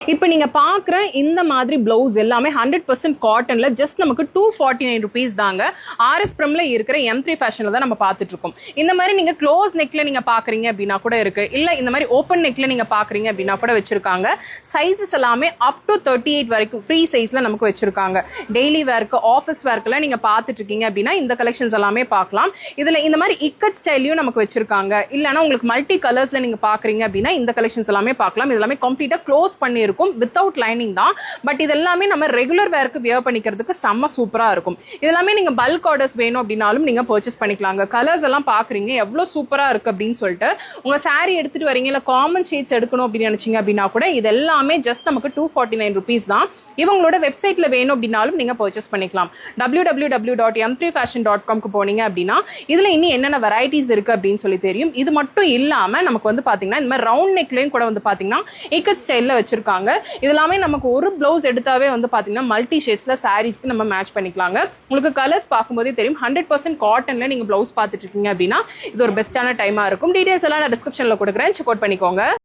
இப்போ நீங்க பாக்குற இந்த மாதிரி பிளவுஸ் எல்லாமே 100% காட்டன்ல ஜஸ்ட் நமக்கு 249 rupees தாங்க. RS Premல இருக்கிற M3 ஃபேஷன்ல தான் நம்ம பார்த்துட்டு இருக்கோம். இந்த மாதிரி நீங்க க்ளோஸ் நெக்ல நீங்க பாக்குறீங்க அப்படின்னா கூட இருக்கு, இல்ல இந்த மாதிரி ஓப்பன் நெக்ல நீங்க பாக்குறீங்க அப்படின்னா கூட வச்சிருக்காங்க. சைஸஸ் எல்லாமே அப் டு 38 வரைக்கும் ஃப்ரீ சைஸ்ல நமக்கு வச்சிருக்காங்க. டெய்லி வேர்க்கு, ஆஃபீஸ் வேர்க்குலாம் நீங்க பார்த்துட்டு இருக்கீங்க அப்படின்னா இந்த கலெக்ஷன்ஸ் எல்லாமே பார்க்கலாம். இதுல இந்த மாதிரி இக்கட் ஸ்டைலையும் நமக்கு வச்சிருக்காங்க. இல்லைன்னா உங்களுக்கு மல்டி கலர்ஸ்ல நீங்க பாக்குறீங்க அப்படின்னா இந்த கலெக்ஷன்ஸ் எல்லாமே பார்க்கலாம். இது எல்லாமே கம்ப்ளீட்டா க்ளோஸ் பண்ணி இருக்கும், வித்தவுட் லைனிங் தான். பட் இது எல்லாமே நம்ம ரெகுலர் வேர்க்கு வியர் பண்ணிக்கிறதுக்கு செம்ம சூப்பரா இருக்கும். இது எல்லாமே நீங்க பல்க் ஆர்டர்ஸ் வேணும் அப்படின்னாலும் நீங்க பர்ச்சேஸ் பண்ணிக்கலாங்க. கலர்ஸ் எல்லாம் பாக்குறீங்க எவ்வளவு சூப்பரா இருக்கு அப்படின்னு சொல்லிட்டு. உங்க சாரி எடுத்துட்டு வரீங்க, இல்ல காமன் ஷேட்ஸ் எடுக்கணும் அப்படின்னு நினைச்சீங்க அப்படின்னா கூட இது எல்லாமே ஜஸ்ட் நமக்கு 249 rupees தான். இவங்களோட வெப்சைட்ல வேணும் அப்படின்னாலும் நீங்க பர்ச்சேஸ் பண்ணிக்கலாம். www.m3fashion.com போனீங்க அப்படின்னா இதுல இன்னும் என்னென்ன வெரைட்டிஸ் இருக்கு அப்படின்னு சொல்லி தெரியும். இது மட்டும் இல்லாம நமக்கு வந்து பாத்தீங்கன்னா இந்த மாதிரி ரவுண்ட் நெக்லயும் கூட வந்து பாத்தீங்கன்னா இக்கட் ஸ்டைல்ல வச்சிருக்காங்க. இதெல்லாமே நமக்கு ஒரு பிளவுஸ் எடுத்தாவே வந்து பாத்தீங்கன்னா மல்டி ஷேட்ஸ்ல சாரீஸ்க்கு நம்ம மேட்ச் பண்ணிக்கலாங்க. உங்களுக்கு கலர்ஸ் பார்க்கும்போதே தெரியும். 100% காட்டன்ல நீங்க பிளவுஸ் பார்த்துட்டு இருக்கீங்க அப்படின்னா இது ஒரு பெஸ்டான டைமா இருக்கும். டீடைல்ஸ் எல்லாம் நான் டிஸ்கிரிப்ஷன்ல கொடுக்குறேன், செக் அவுட் பண்ணிக்கோங்க.